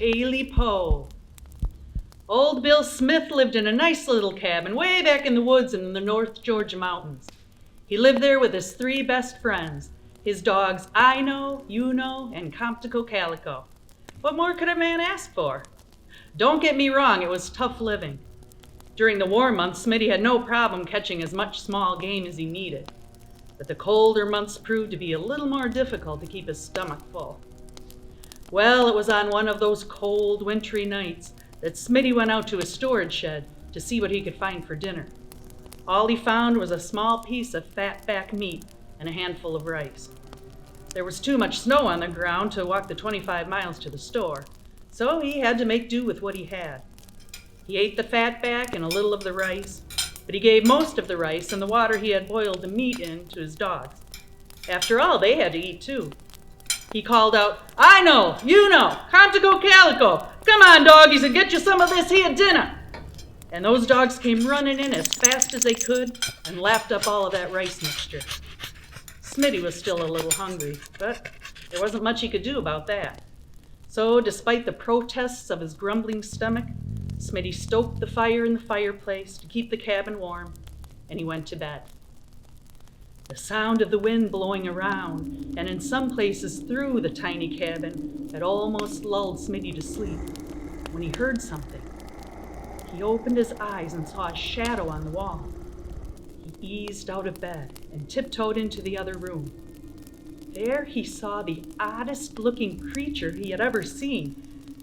Tailypo. Old Bill Smith lived in a nice little cabin way back in the woods in the North Georgia mountains. He lived there with his 3 best friends, his dogs I Know, You Know, and Comptico Calico. What more could a man ask for? Don't get me wrong, it was tough living. During the warm months, Smitty had no problem catching as much small game as he needed. But the colder months proved to be a little more difficult to keep his stomach full. Well, it was on one of those cold, wintry nights that Smitty went out to his storage shed to see what he could find for dinner. All he found was a small piece of fat back meat and a handful of rice. There was too much snow on the ground to walk the 25 miles to the store, so he had to make do with what he had. He ate the fat back and a little of the rice, but he gave most of the rice and the water he had boiled the meat in to his dogs. After all, they had to eat too. He called out, I know, you know, Comptico Calico. Come on, doggies, and get you some of this here dinner. And those dogs came running in as fast as they could and lapped up all of that rice mixture. Smitty was still a little hungry, but there wasn't much he could do about that. So, despite the protests of his grumbling stomach, Smitty stoked the fire in the fireplace to keep the cabin warm, and he went to bed. The sound of the wind blowing around, and in some places through the tiny cabin, had almost lulled Smitty to sleep when he heard something. He opened his eyes and saw a shadow on the wall. He eased out of bed and tiptoed into the other room. There he saw the oddest-looking creature he had ever seen.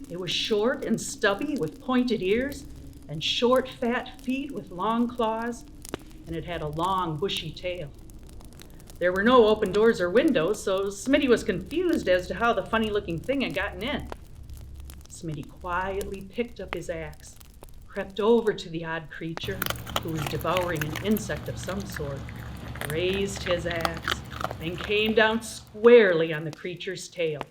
It was short and stubby with pointed ears and short, fat feet with long claws, and it had a long, bushy tail. There were no open doors or windows, so Smitty was confused as to how the funny-looking thing had gotten in. Smitty quietly picked up his axe, crept over to the odd creature, who was devouring an insect of some sort, raised his axe, and came down squarely on the creature's tail.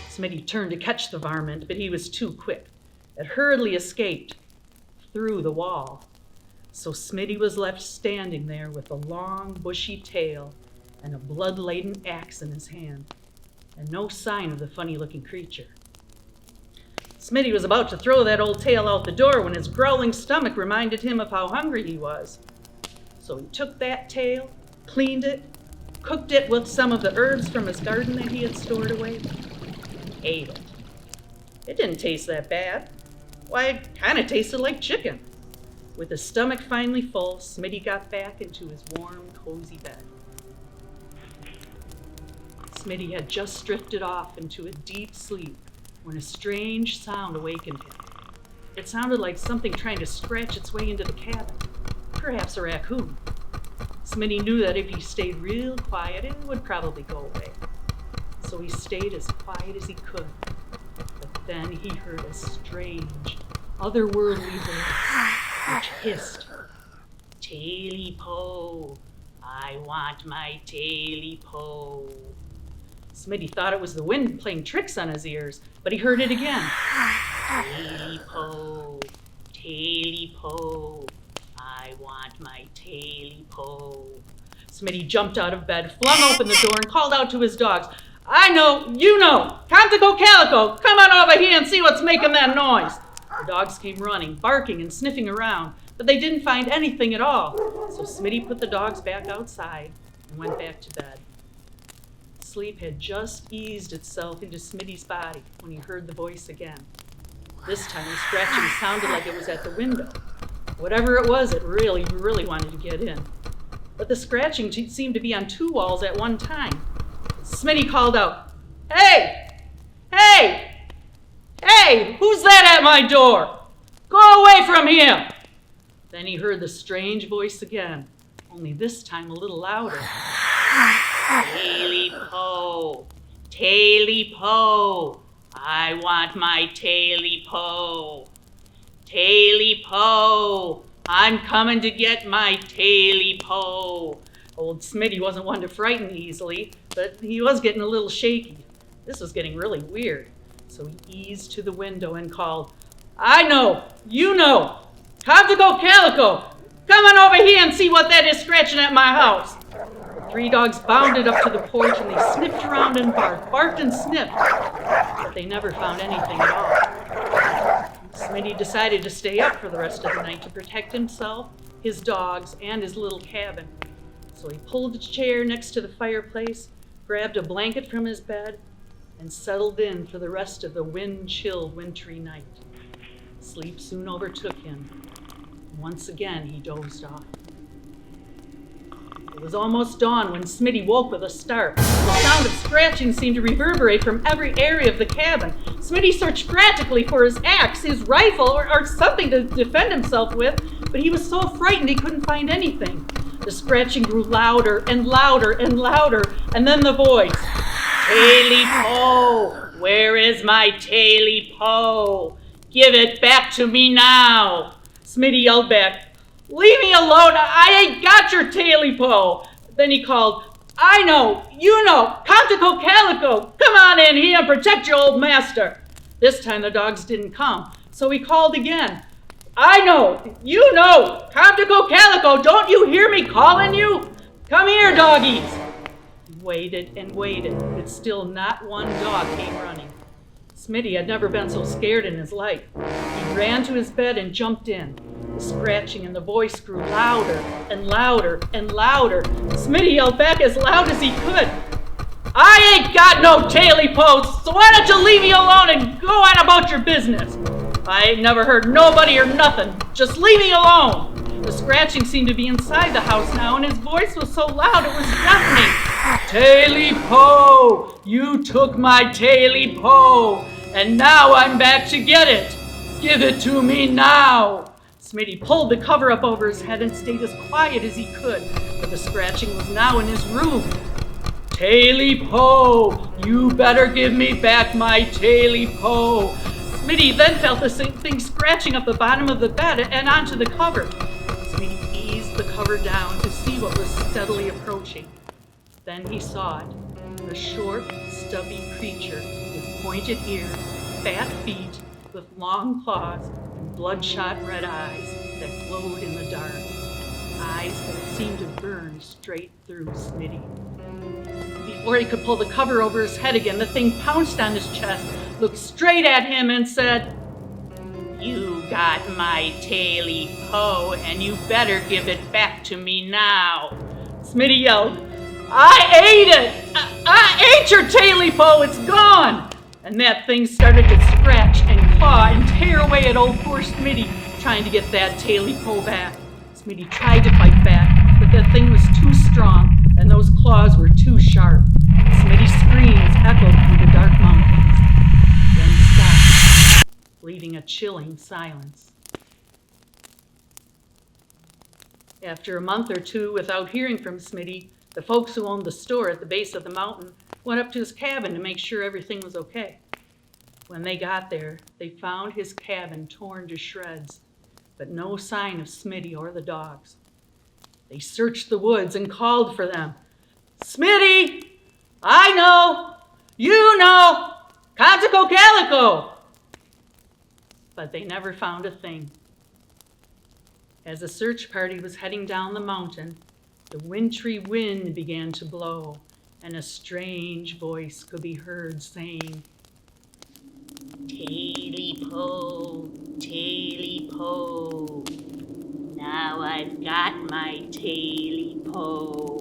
Smitty turned to catch the varmint, but he was too quick. It hurriedly escaped through the wall. So Smitty was left standing there with a long, bushy tail and a blood-laden axe in his hand, and no sign of the funny-looking creature. Smitty was about to throw that old tail out the door when his growling stomach reminded him of how hungry he was. So he took that tail, cleaned it, cooked it with some of the herbs from his garden that he had stored away, and ate it. It didn't taste that bad. Why, it kind of tasted like chicken. With his stomach finally full, Smitty got back into his warm, cozy bed. Smitty had just drifted off into a deep sleep when a strange sound awakened him. It sounded like something trying to scratch its way into the cabin, perhaps a raccoon. Smitty knew that if he stayed real quiet, it would probably go away. So he stayed as quiet as he could. But then he heard a strange, otherworldly voice which hissed, Tailypo, I want my Tailypo. Smitty thought it was the wind playing tricks on his ears, but he heard it again. Tailypo, Tailypo, I want my Tailypo. Smitty jumped out of bed, flung open the door, and called out to his dogs, I know, you know, Comptico Calico, come on over here and see what's making that noise. The dogs came running, barking and sniffing around, but they didn't find anything at all. So Smitty put the dogs back outside and went back to bed. Sleep had just eased itself into Smitty's body when he heard the voice again. This time the scratching sounded like it was at the window. Whatever it was, it really, really wanted to get in. But the scratching seemed to be on 2 walls at one time. Smitty called out, Hey! Hey! Hey! Who's that at my door? Go away from here! Then he heard the strange voice again, only this time a little louder. Tailypo! Tailypo! I want my Tailypo! Tailypo! I'm coming to get my Tailypo! Old Smitty wasn't one to frighten easily, but he was getting a little shaky. This was getting really weird. So he eased to the window and called, I know, you know, Comptico Calico, come on over here and see what that is scratching at my house. The three dogs bounded up to the porch and they sniffed around and barked and sniffed, but they never found anything at all. Smitty decided to stay up for the rest of the night to protect himself, his dogs, and his little cabin. So he pulled a chair next to the fireplace, grabbed a blanket from his bed, and settled in for the rest of the wind-chilled wintry night. Sleep soon overtook him. Once again, he dozed off. It was almost dawn when Smitty woke with a start. The sound of scratching seemed to reverberate from every area of the cabin. Smitty searched frantically for his axe, his rifle, or something to defend himself with, but he was so frightened he couldn't find anything. The scratching grew louder and louder and louder, and then the voice, "Tailypo! Where is my Tailypo? Give it back to me now!" Smitty yelled back, "Leave me alone! I ain't got your Tailypo!" Then he called, "I know! You know! Contico Calico! Come on in here and protect your old master!" This time the dogs didn't come, so he called again. "I know! You know! Contico Calico! Don't you hear me calling you? Come here, doggies!" He waited and waited, but still not one dog came running. Smitty had never been so scared in his life. He ran to his bed and jumped in. The scratching and the voice grew louder and louder and louder. Smitty yelled back as loud as he could, "I ain't got no Tailypo, so why don't you leave me alone and go on about your business? I ain't never heard nobody or nothing. Just leave me alone." The scratching seemed to be inside the house now, and his voice was so loud it was deafening. "Tailypo! You took my Tailypo, and now I'm back to get it. Give it to me now." Smitty pulled the cover up over his head and stayed as quiet as he could, but the scratching was now in his room. "Tailypo! You better give me back my Tailypo." Smitty then felt the same thing scratching up the bottom of the bed and onto the cover. Smitty eased the cover down to see what was steadily approaching. Then he saw it, a short, stubby creature with pointed ears, fat feet, with long claws, and bloodshot red eyes that glowed in the dark. Eyes that seemed to burn straight through Smitty. Before he could pull the cover over his head again, the thing pounced on his chest, looked straight at him, and said, "You got my Tailypo, and you better give it back to me now." Smitty yelled, "I ate it! I ate your Tailypo! It's gone!" And that thing started to scratch and claw and tear away at old poor Smitty, trying to get that Tailypo back. Smitty tried to fight back, but that thing was too strong, and those claws were too sharp. Smitty's screams echoed through the dark mountains, then stopped, leaving a chilling silence. After a month or two without hearing from Smitty, the folks who owned the store at the base of the mountain went up to his cabin to make sure everything was okay. When they got there, they found his cabin torn to shreds, but no sign of Smitty or the dogs. They searched the woods and called for them. "Smitty! I know! You know! Contico Calico!" But they never found a thing. As the search party was heading down the mountain, the wintry wind began to blow, and a strange voice could be heard saying, "Tailypo, Tailypo, now I've got my Tailypo."